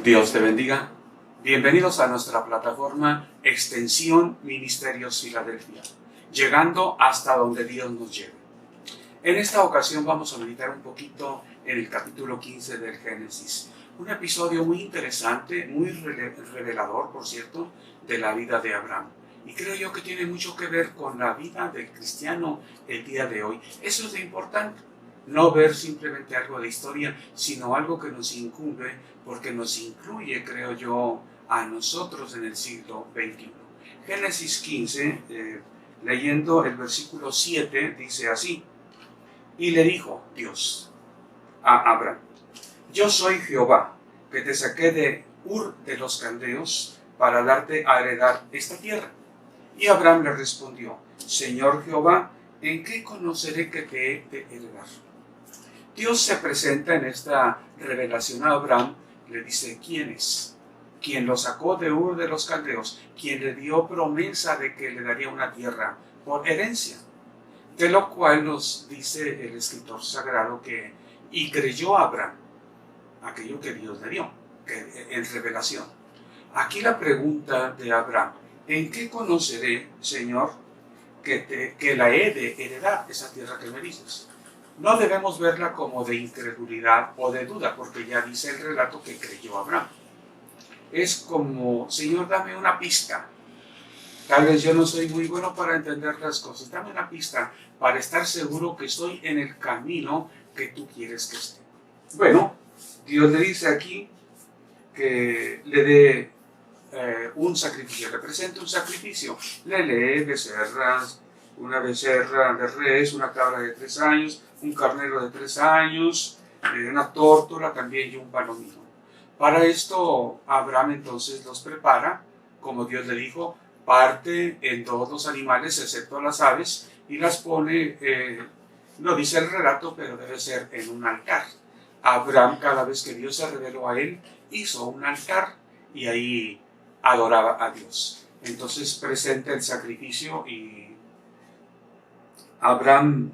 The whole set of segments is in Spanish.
Dios te bendiga. Bienvenidos a nuestra plataforma Extensión Ministerios Filadelfia, llegando hasta donde Dios nos lleve. En esta ocasión vamos a meditar un poquito en el capítulo 15 del Génesis. Un episodio muy interesante, muy revelador, por cierto, de la vida de Abraham. Y creo yo que tiene mucho que ver con la vida del cristiano el día de hoy. Eso es lo importante. No ver simplemente algo de historia, sino algo que nos incumbe, porque nos incluye, creo yo, a nosotros en el siglo XXI. Génesis 15, leyendo el versículo 7, dice así: Y le dijo Dios a Abraham: Yo soy Jehová, que te saqué de Ur de los Caldeos para darte a heredar esta tierra. Y Abraham le respondió: Señor Jehová, ¿en qué conoceré que te he de heredar? Dios se presenta en esta revelación a Abraham, le dice quién es, quien lo sacó de Ur de los Caldeos, quien le dio promesa de que le daría una tierra por herencia. De lo cual nos dice el escritor sagrado que, y creyó Abraham aquello que Dios le dio, en revelación. Aquí la pregunta de Abraham: ¿en qué conoceré, Señor, que la he de heredar, esa tierra que me dices? No debemos verla como de incredulidad o de duda, porque ya dice el relato que creyó Abraham. Es como: Señor, dame una pista. Tal vez yo no soy muy bueno para entender las cosas. Dame una pista para estar seguro que estoy en el camino que tú quieres que esté. Bueno, Dios le dice aquí que le dé un sacrificio, le presente un sacrificio. Le lee becerras, una becerra de res, una cabra de 3 años, un carnero de 3 años, una tórtola también y un palomino. Para esto Abraham entonces los prepara, como Dios le dijo, parte en todos los animales excepto las aves y las pone, no dice el relato, pero debe ser en un altar. Abraham, cada vez que Dios se reveló a él, hizo un altar y ahí adoraba a Dios. Entonces presenta el sacrificio y Abraham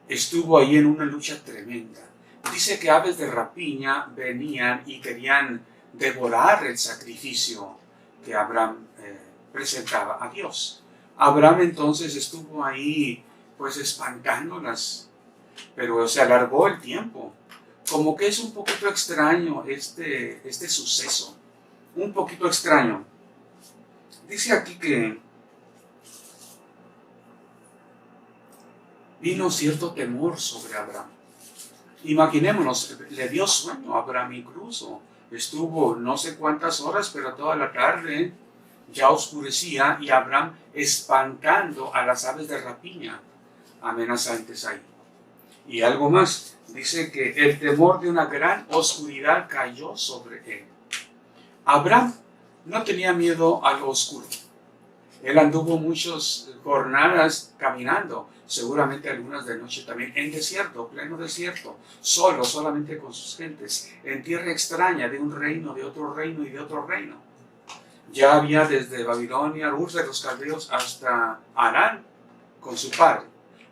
estuvo ahí en una lucha tremenda. Dice que aves de rapiña venían y querían devorar el sacrificio que Abraham presentaba a Dios. Abraham entonces estuvo ahí pues espantándolas, pero se alargó el tiempo. Como que es un poquito extraño este suceso, un poquito extraño. Dice aquí que vino cierto temor sobre Abraham. Imaginémonos, le dio sueño a Abraham incluso. Estuvo no sé cuántas horas, pero toda la tarde ya oscurecía y Abraham espantando a las aves de rapiña amenazantes ahí. Y algo más, dice que el temor de una gran oscuridad cayó sobre él. Abraham no tenía miedo a lo oscuro. Él anduvo muchas jornadas caminando, seguramente algunas de noche también, en desierto, pleno desierto, solo, solamente con sus gentes, en tierra extraña, de un reino, de otro reino y de otro reino. Ya había desde Babilonia, Ur de los Caldeos, hasta Harán con su padre.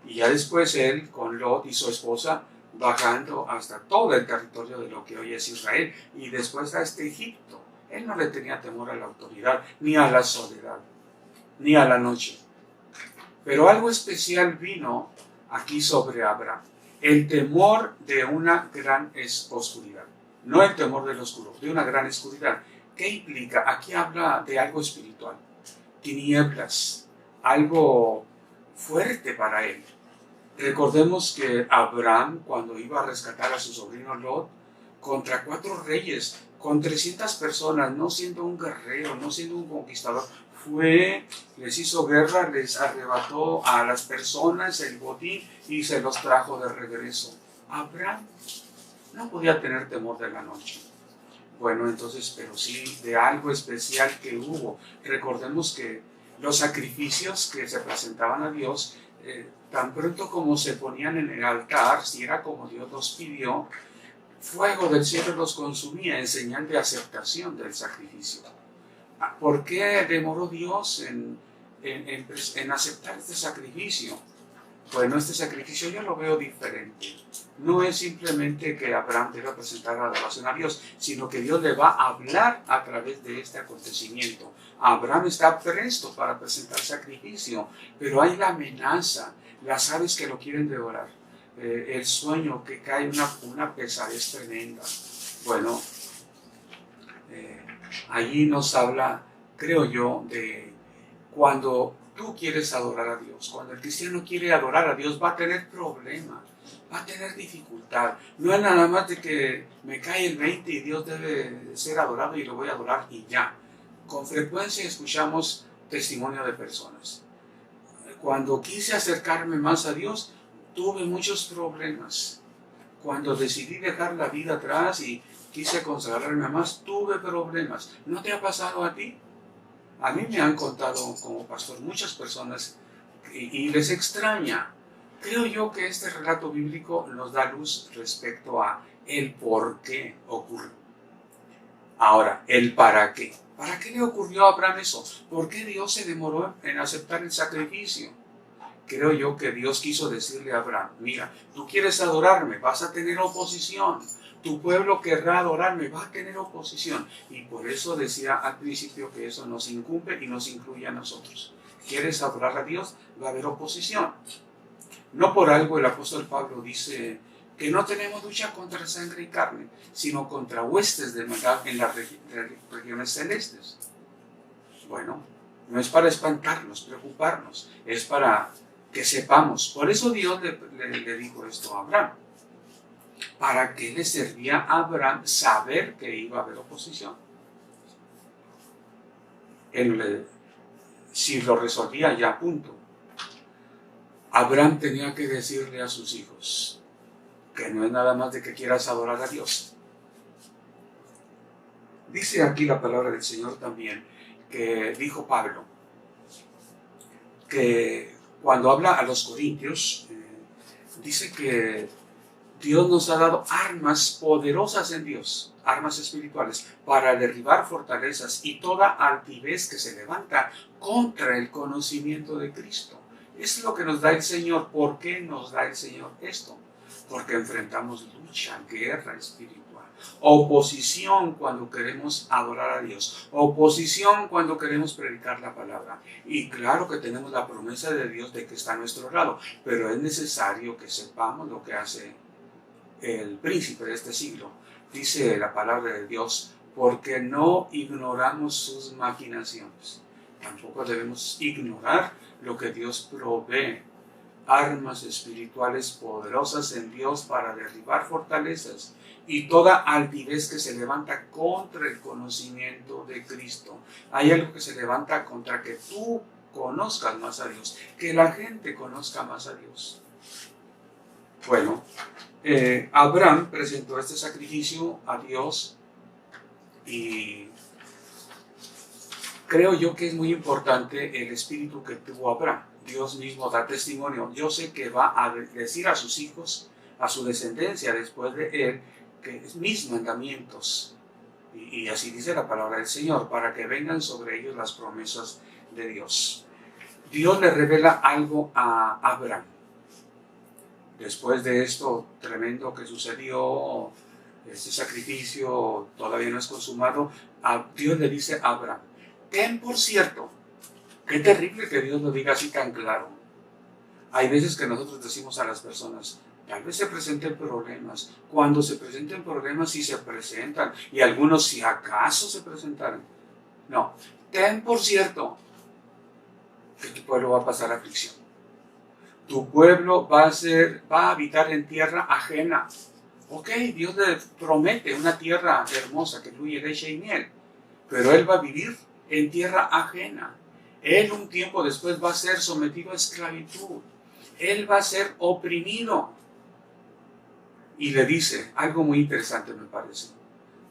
Y ya después él, con Lot y su esposa, bajando hasta todo el territorio de lo que hoy es Israel, y después hasta Egipto. Él no le tenía temor a la autoridad, ni a la soledad, ni a la noche. Pero algo especial vino aquí sobre Abraham: el temor de una gran oscuridad. No el temor del oscuro, de una gran oscuridad. ¿Qué implica? Aquí habla de algo espiritual, tinieblas, algo fuerte para él. Recordemos que Abraham, cuando iba a rescatar a su sobrino Lot, contra 4 reyes, con 300 personas, no siendo un guerrero, no siendo un conquistador, les hizo guerra, les arrebató a las personas el botín y se los trajo de regreso. Abraham no podía tener temor de la noche. Bueno, entonces, pero sí de algo especial que hubo. Recordemos que los sacrificios que se presentaban a Dios, tan pronto como se ponían en el altar, si era como Dios los pidió, fuego del cielo los consumía en señal de aceptación del sacrificio. ¿Por qué demoró Dios en aceptar este sacrificio? Bueno, este sacrificio yo lo veo diferente. No es simplemente que Abraham debe presentar adoración a Dios, sino que Dios le va a hablar a través de este acontecimiento. Abraham está presto para presentar sacrificio, pero hay la amenaza, las aves que lo quieren devorar, el sueño que cae, una pesadez tremenda. Bueno, allí nos habla, creo yo, de cuando tú quieres adorar a Dios, cuando el cristiano quiere adorar a Dios, va a tener problemas, va a tener dificultad. No es nada más de que me cae el 20 y Dios debe ser adorado y lo voy a adorar y ya. Con frecuencia escuchamos testimonio de personas. Cuando quise acercarme más a Dios, tuve muchos problemas. Cuando decidí dejar la vida atrás y quise consagrarme más, tuve problemas. ¿No te ha pasado a ti? A mí me han contado como pastor muchas personas y les extraña. Creo yo que este relato bíblico nos da luz respecto a el por qué ocurre. Ahora, el para qué. ¿Para qué le ocurrió a Abraham eso? ¿Por qué Dios se demoró en aceptar el sacrificio? Creo yo que Dios quiso decirle a Abraham, mira, tú quieres adorarme, vas a tener oposición. Tu pueblo querrá adorarme, va a tener oposición. Y por eso decía al principio que eso nos incumbe y nos incluye a nosotros. ¿Quieres adorar a Dios? Va a haber oposición. No por algo el apóstol Pablo dice que no tenemos lucha contra sangre y carne, sino contra huestes de maldad en las regiones celestes. Bueno, no es para espantarnos, preocuparnos, es para que sepamos. Por eso Dios le dijo esto a Abraham. ¿Para qué le servía a Abraham saber que iba a haber oposición? Si lo resolvía ya, punto. Abraham tenía que decirle a sus hijos que no es nada más de que quieras adorar a Dios. Dice aquí la palabra del Señor también, que dijo Pablo, que cuando habla a los corintios, dice que Dios nos ha dado armas poderosas en Dios, armas espirituales, para derribar fortalezas y toda altivez que se levanta contra el conocimiento de Cristo. Es lo que nos da el Señor. ¿Por qué nos da el Señor esto? Porque enfrentamos lucha, guerra espiritual, oposición cuando queremos adorar a Dios, oposición cuando queremos predicar la palabra. Y claro que tenemos la promesa de Dios de que está a nuestro lado, pero es necesario que sepamos lo que hace el príncipe de este siglo. Dice la palabra de Dios, porque no ignoramos sus maquinaciones. Tampoco debemos ignorar lo que Dios provee, armas espirituales poderosas en Dios para derribar fortalezas y toda altivez que se levanta contra el conocimiento de Cristo. Hay algo que se levanta contra que tú conozcas más a Dios, que la gente conozca más a Dios. Bueno, Abraham presentó este sacrificio a Dios y creo yo que es muy importante el espíritu que tuvo Abraham. Dios mismo da testimonio. Yo sé que va a decir a sus hijos, a su descendencia después de él, que mis mandamientos, y así dice la palabra del Señor, para que vengan sobre ellos las promesas de Dios. Dios le revela algo a Abraham. Después de esto tremendo que sucedió, este sacrificio todavía no es consumado, Dios le dice a Abraham, ten por cierto, qué terrible que Dios lo diga así tan claro. Hay veces que nosotros decimos a las personas, tal vez se presenten problemas. Cuando se presenten problemas, sí se presentan, y algunos si acaso se presentaran. No, ten por cierto que tu pueblo va a pasar aflicción. Tu pueblo va a habitar en tierra ajena. Ok, Dios le promete una tierra hermosa que fluye leche y miel, pero él va a vivir en tierra ajena. Él un tiempo después va a ser sometido a esclavitud. Él va a ser oprimido. Y le dice algo muy interesante, me parece.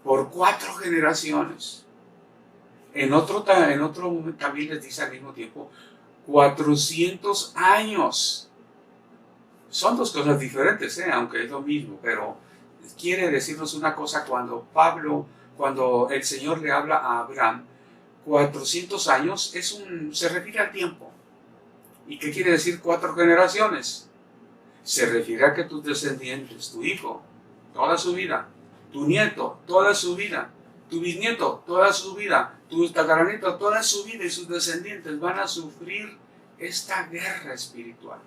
Por 4 generaciones. En otro también les dice al mismo tiempo, 400 años. Son 2 cosas diferentes, aunque es lo mismo, pero quiere decirnos una cosa cuando el Señor le habla a Abraham, 400 años se refiere al tiempo. ¿Y qué quiere decir 4 generaciones? se refiere a que tus descendientes, tu hijo, toda su vida, tu nieto, toda su vida, tu bisnieto, toda su vida, tu tataranieto, toda su vida y sus descendientes van a sufrir esta guerra espiritual.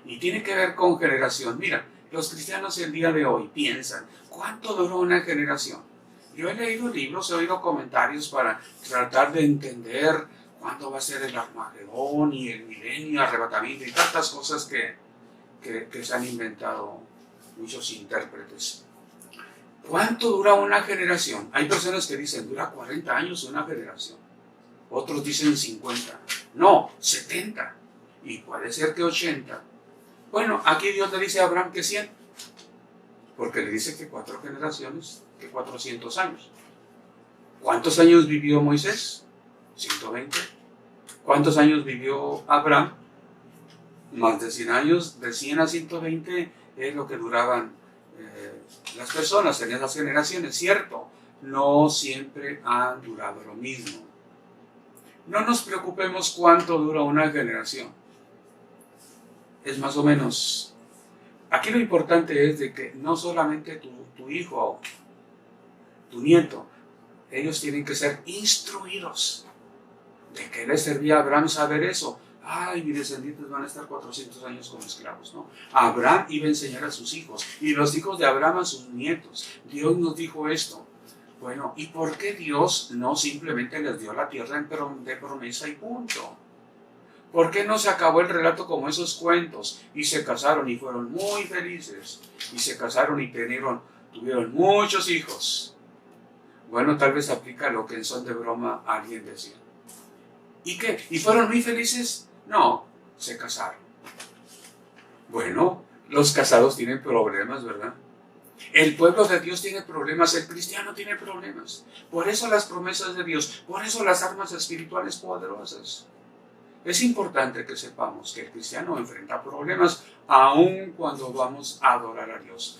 Y tiene que ver con generación. Mira, los cristianos el día de hoy piensan, ¿cuánto duró una generación? Yo he leído libros, he oído comentarios para tratar de entender cuándo va a ser el Armagedón y el milenio, arrebatamiento y tantas cosas que se han inventado muchos intérpretes. ¿Cuánto dura una generación? Hay personas que dicen, dura 40 años una generación. Otros dicen 50. No, 70. Y puede ser que 80. Bueno, aquí Dios le dice a Abraham que 100. Porque le dice que 4 generaciones, que 400 años. ¿Cuántos años vivió Moisés? 120. ¿Cuántos años vivió Abraham? Más de 100 años. De 100 a 120 es lo que duraban las personas en esas generaciones. Cierto, no siempre han durado lo mismo. No nos preocupemos cuánto dura una generación. Es más o menos. Aquí lo importante es de que no solamente tu hijo o tu nieto, ellos tienen que ser instruidos. ¿De qué le servía a Abraham saber eso? Ay, mis descendientes van a estar 400 años como esclavos, ¿no? Abraham iba a enseñar a sus hijos y los hijos de Abraham a sus nietos. Dios nos dijo esto. Bueno, ¿y por qué Dios no simplemente les dio la tierra de promesa y punto? ¿Por qué no se acabó el relato como esos cuentos? Y se casaron y fueron muy felices. Y se casaron y tuvieron muchos hijos. Bueno, tal vez aplica lo que en son de broma alguien decía. ¿Y qué? ¿Y fueron muy felices? No, se casaron. Bueno, los casados tienen problemas, ¿verdad? El pueblo de Dios tiene problemas, el cristiano tiene problemas. Por eso las promesas de Dios, por eso las armas espirituales poderosas. Es importante que sepamos que el cristiano enfrenta problemas aun cuando vamos a adorar a Dios.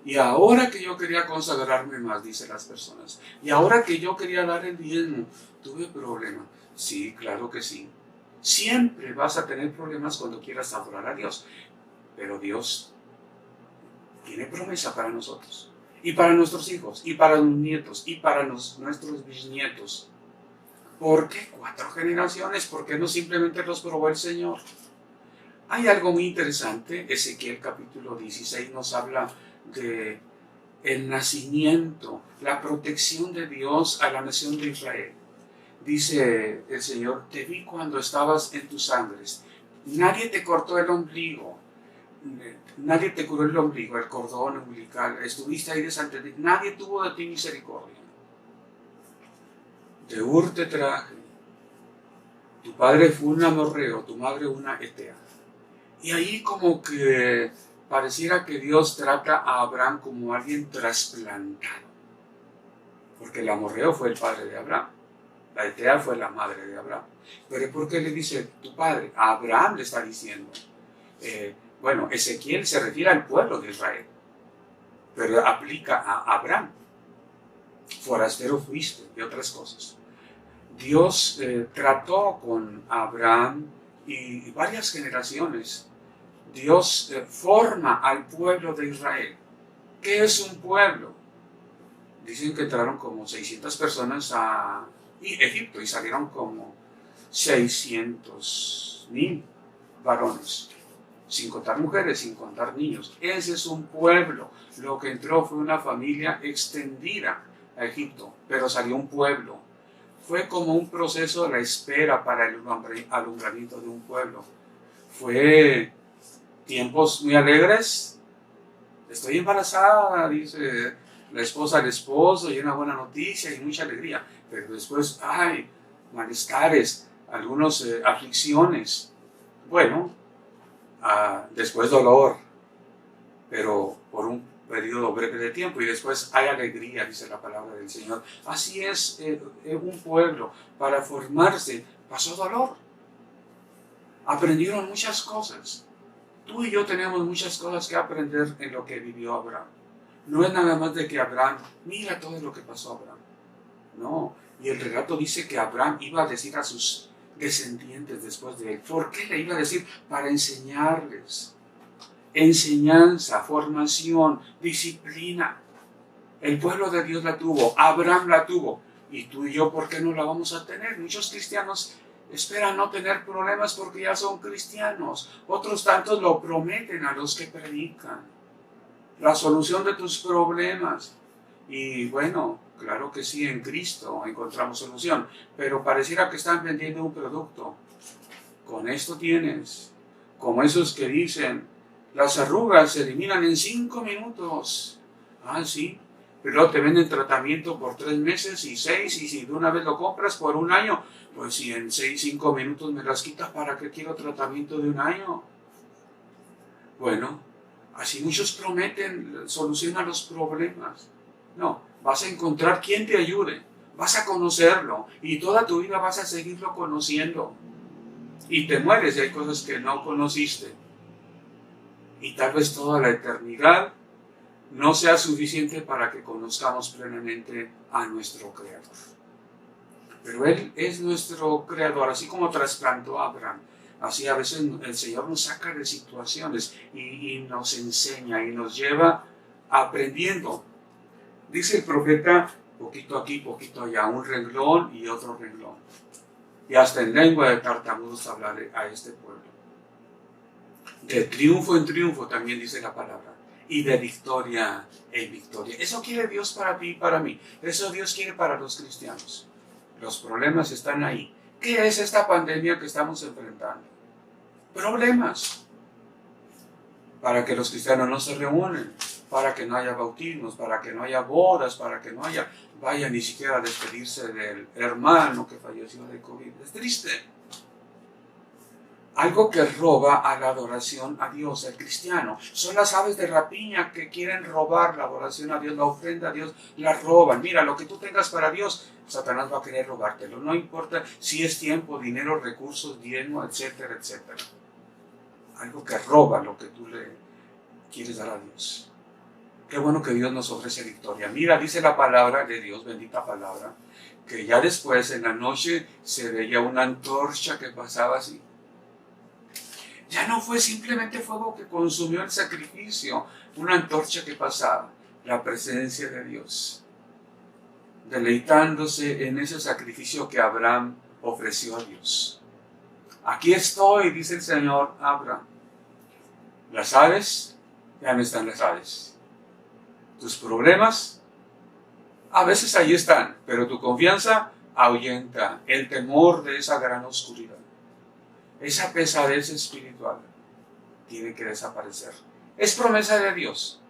Y ahora que yo quería consagrarme más, dicen las personas, y ahora que yo quería dar el diezmo, tuve problemas. Sí, claro que sí. Siempre vas a tener problemas cuando quieras adorar a Dios. Pero Dios tiene promesa para nosotros, y para nuestros hijos, y para los nietos, y para nuestros bisnietos. ¿Por qué 4 generaciones? ¿Por qué no simplemente los probó el Señor? Hay algo muy interesante. Ezequiel capítulo 16 nos habla de el nacimiento, la protección de Dios a la nación de Israel. Dice el Señor, te vi cuando estabas en tus sangres. Nadie te cortó el ombligo. Nadie te curó el ombligo, el cordón umbilical. Estuviste ahí delante de ti. Nadie tuvo de ti misericordia. De Ur te traje. Tu padre fue un amorreo, tu madre una etea. Y ahí como que pareciera que Dios trata a Abraham como alguien trasplantado. Porque el amorreo fue el padre de Abraham. La etea fue la madre de Abraham. Pero ¿por qué le dice tu padre? A Abraham le está diciendo. Bueno, Ezequiel se refiere al pueblo de Israel. Pero aplica a Abraham. Forastero fuiste y otras cosas. Dios trató con Abraham y varias generaciones. Dios forma al pueblo de Israel. ¿Qué es un pueblo? Dicen que entraron como 600 personas a Egipto y salieron como 600,000 varones, sin contar mujeres, sin contar niños. Ese es un pueblo. Lo que entró fue una familia extendida a Egipto, pero salió un pueblo. Fue como un proceso de la espera para el alumbramiento de un pueblo. Fue tiempos muy alegres. Estoy embarazada, dice la esposa al esposo, y una buena noticia y mucha alegría. Pero después, malestares, algunas aflicciones. Bueno, después dolor, pero por un periodo breve de tiempo, y después hay alegría, dice la palabra del Señor. Así es un pueblo. Para formarse pasó dolor. Aprendieron muchas cosas. Tú y yo tenemos muchas cosas que aprender en lo que vivió Abraham. No es nada más de que Abraham, mira todo lo que pasó a Abraham. No, y el relato dice que Abraham iba a decir a sus descendientes después de él. ¿Por qué le iba a decir? Para enseñarles. enseñanza, formación, disciplina. El pueblo de Dios la tuvo, Abraham la tuvo, y tú y yo, ¿por qué no la vamos a tener? Muchos cristianos esperan no tener problemas porque ya son cristianos. Otros tantos lo prometen a los que predican. La solución de tus problemas. Y bueno, claro que sí, en Cristo encontramos solución, pero pareciera que están vendiendo un producto. Con esto tienes, como esos que dicen, las arrugas se eliminan en 5 minutos. Ah, sí, pero te venden tratamiento por 3 meses y 6, y si de una vez lo compras por 1 año, pues si en 5 minutos me las quitas, ¿para qué quiero tratamiento de 1 año? Bueno, así muchos prometen solucionar los problemas. No, vas a encontrar quien te ayude, vas a conocerlo y toda tu vida vas a seguirlo conociendo. Y te mueres y hay cosas que no conociste. Y tal vez toda la eternidad no sea suficiente para que conozcamos plenamente a nuestro Creador. Pero Él es nuestro Creador, así como trasplantó a Abraham. Así a veces el Señor nos saca de situaciones y nos enseña y nos lleva aprendiendo. Dice el profeta, poquito aquí, poquito allá, un renglón y otro renglón. Y hasta en lengua de tartamudos hablaré a este pueblo. De triunfo en triunfo también dice la palabra. Y de victoria en victoria. Eso quiere Dios para ti y para mí. Eso Dios quiere para los cristianos. Los problemas están ahí. ¿Qué es esta pandemia que estamos enfrentando? Problemas. Para que los cristianos no se reúnen, para que no haya bautismos, para que no haya bodas, para que no vaya ni siquiera a despedirse del hermano que falleció de COVID. Es triste. Algo que roba a la adoración a Dios, el cristiano. Son las aves de rapiña que quieren robar la adoración a Dios, la ofrenda a Dios, la roban. Mira, lo que tú tengas para Dios, Satanás va a querer robártelo. No importa si es tiempo, dinero, recursos, diezmo, etcétera, etcétera. Algo que roba lo que tú le quieres dar a Dios. Qué bueno que Dios nos ofrece victoria. Mira, dice la palabra de Dios, bendita palabra, que ya después en la noche se veía una antorcha que pasaba así. Ya no fue simplemente fuego que consumió el sacrificio, una antorcha que pasaba, la presencia de Dios, deleitándose en ese sacrificio que Abraham ofreció a Dios. Aquí estoy, dice el Señor a Abraham. Las aves, ya no están las aves. Tus problemas, a veces ahí están, pero tu confianza ahuyenta el temor de esa gran oscuridad. Esa pesadez espiritual tiene que desaparecer. Es promesa de Dios.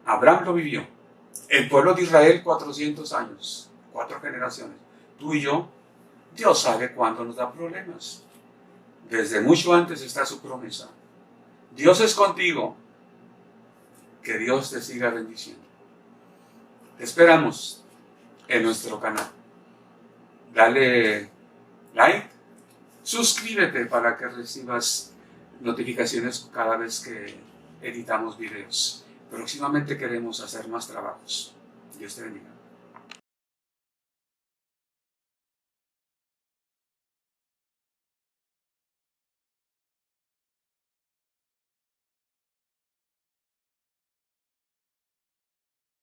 Abraham lo vivió. El pueblo de Israel 400 años, 4 generaciones. Tú y yo, Dios sabe cuándo nos da problemas. Desde mucho antes está su promesa. Dios es contigo. Que Dios te siga bendiciendo. Te esperamos en nuestro canal. Dale like, suscríbete para que recibas notificaciones cada vez que editamos videos. Próximamente queremos hacer más trabajos. Dios te bendiga.